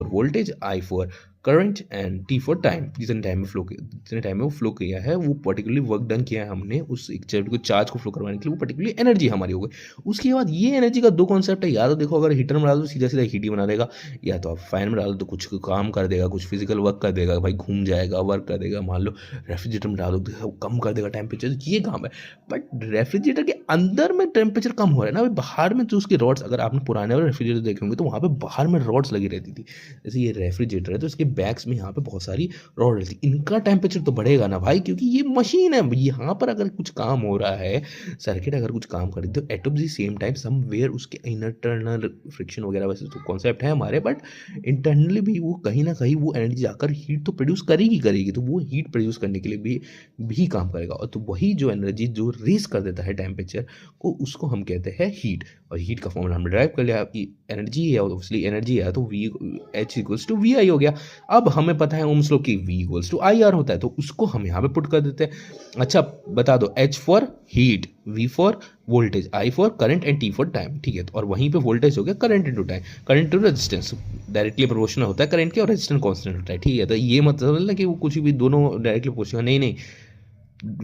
Voltage, I for current and T for time. जितने time में वो फ्लो किया है, वो पर्टिकुलरली वर्क डन किया है हमने उस एक चार्ज को फ्लो करवाने के लिए, वो पर्टिकुलरली एनर्जी हमारी हो गई। उसके बाद ये एनर्जी का दो कॉन्सेप्ट है, या तो देखो अगर हीटर में डालो तो सीधा सीधा हीट ही बना देगा, या तो आप फैन में डालो तो कुछ काम कर देगा, कुछ फिजिकल वर्क कर देगा, भाई घूम जाएगा, वर्क कर देगा। मान लो रेफ्रिजरेटर में डालो तो कम कर देगा टेम्परेचर, ये काम है। बट रेफ्रिजरेटर के अंदर में टेम्परेचर कम हो रहा है ना, भाई बाहर में जो उसकी रॉड्स, अगर आपने पुराने वाले रेफ्रिजरेटर देखे होंगे तो वहाँ पे बाहर में रॉड्स लगी रहती थी। जैसे ये रेफ्रिजरेटर है तो इसके बैक्स में यहाँ पे बहुत सारी रॉड रहती है, इनका टेम्परेचर तो बढ़ेगा ना भाई, क्योंकि ये मशीन है। यहाँ पर अगर कुछ काम हो रहा है, सर्किट अगर कुछ काम कर रही है, तो at of the same time somewhere उसके इंटरनल फ्रिक्शन वगैरह वैसे तो कॉन्सेप्ट है हमारे, बट इंटरनली भी वो कहीं ना कहीं वो एनर्जी जाकर हीट तो प्रोड्यूस करेगी, तो वो हीट प्रोड्यूस करने के लिए भी काम करेगा। और तो वही जो एनर्जी जो रेज कर देता है टेम्परेचर को, उसको हम कहते हैं हीट। और हीट का फॉर्मूला हमने ड्राइव कर लिया, आपकी एनर्जी है, ऑब्वियसली एनर्जी है तो V H equals to V I हो गया। अब हमें पता है ओम्स लॉ की V equals to I R होता है, तो उसको हम यहाँ पे पुट कर देते हैं। अच्छा बता दो, H for heat, V for voltage, I for current and T for time, ठीक है। तो और वहीं पे वोल्टेज हो गया current into time, current to resistance, directly proportional होता है करंट के, और रेजिस्टेंस कांस्टेंट होता है, ठीक है। तो ये मतलब ना कि वो कुछ भी दोनों डायरेक्टली प्रोपोर्शनल, नहीं नहीं,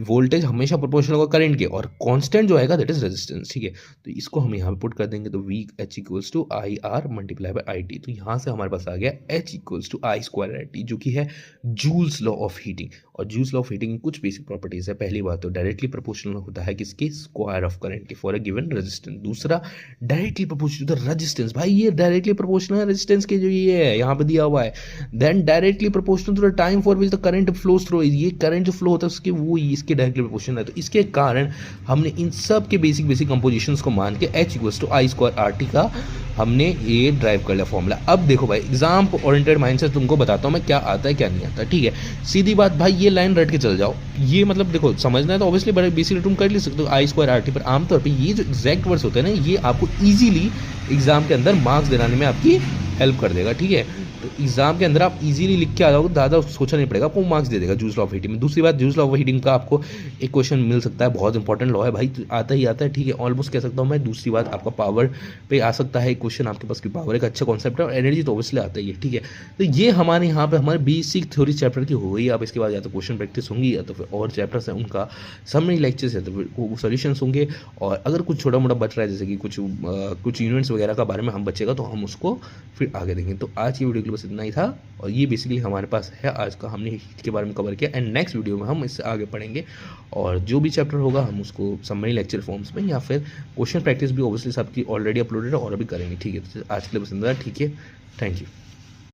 वोल्टेज हमेशा प्रोपोर्शनल होगा करंट के, और कांस्टेंट जो आएगा दैट इज रेजिस्टेंस, ठीक है। तो इसको हम यहाँ पे पुट कर देंगे, तो V H equals to I R multiply by I T. तो यहाँ से हमारे पास आ गया H equals to I square I T, जो कि है जूल्स लॉ ऑफ हीटिंग। और जूल्स लॉ ऑफ हीटिंग की कुछ बेसिक प्रॉपर्टीज है। पहली बात तो डायरेक्टली प्रोपोर्शनल होता है किसके, स्क्वायर ऑफ करंट के, फॉर अ गिवन रेजिस्टेंस। दूसरा directly proportional to the resistance, भाई ये डायरेक्टली प्रोपोर्शनल है रेजिस्टेंस के, जो ये है यहाँ पे दिया हुआ है। Then directly proportional to the time for which the current flows through, ये करंट जो फ्लो होता है उसके, वो इसके डायरेक्टली प्रोपोर्शनल है। तो इसके कारण हमने इन सब के बेसिक कंपोजिशंस को मान के H equals to I square R T का हमने ये ड्राइव कर लिया फॉर्मूला। अब देखो भाई, एग्जाम ओरिएंटेड माइंड से तुमको बताता हूँ मैं क्या आता है क्या नहीं आता, ठीक है। सीधी बात भाई, ये लाइन रट के चल जाओ। ये मतलब देखो, समझना है तो ऑब्वियसली बड़े बेसिकली तुम कर ले सकते हो आई स्क्वायर आर टी पर। आमतौर पर ये जो एग्जैक्ट वर्ड्स होते हैं ना, ये आपको ईजिली एग्जाम के अंदर मार्क्स दिलाने में आपकी हेल्प कर देगा, ठीक है। तो एग्जाम के अंदर आप इजीली लिख के आ जाओगे, ज़्यादा सोचना नहीं पड़ेगा, आपको मार्क्स दे देगा जूल्स लॉ ऑफ हीटिंग में। दूसरी बात, जूल्स लॉ ऑफ हीटिंग का आपको एक क्वेश्चन मिल सकता है, बहुत इंपॉर्टेंट लॉ है भाई, तो आता ही आता है, ठीक है, ऑलमोस्ट कह सकता हूँ मैं। दूसरी बात, आपका पावर पे आ सकता है क्वेश्चन, आपके पास की पावर एक अच्छा कॉन्सेप्ट है, और एनर्जी तो ऑब्वियसली आता ही है, ठीक है। तो ये हमारे यहाँ पे हमारे बेसिक थ्योरी चैप्टर की हो गई। आप इसके बाद या तो क्वेश्चन प्रैक्टिस होंगी, या तो फिर और चैप्टर्स हैं उनका समरी लेक्चर्स है, तो फिर सोल्यूशंस होंगे। और अगर कुछ छोटा मोटा बच रहा है, जैसे कि कुछ यूनिट्स वगैरह का बारे में हम बचेगा, तो हम उसको फिर आगे देंगे। तो आज की वीडियो के लिए बस इतना ही था, और ये बेसिकली हमारे पास है आज का, हमने हीट के बारे में कवर किया। एंड नेक्स्ट वीडियो में हम इससे आगे पढ़ेंगे, और जो भी चैप्टर होगा हम उसको समरी लेक्चर फॉर्म्स में, या फिर क्वेश्चन प्रैक्टिस भी ऑब्वियसली सबकी ऑलरेडी अपलोडेड है और अभी करेंगे, ठीक है। तो आज के लिए बस इतना, ठीक है, थैंक यू।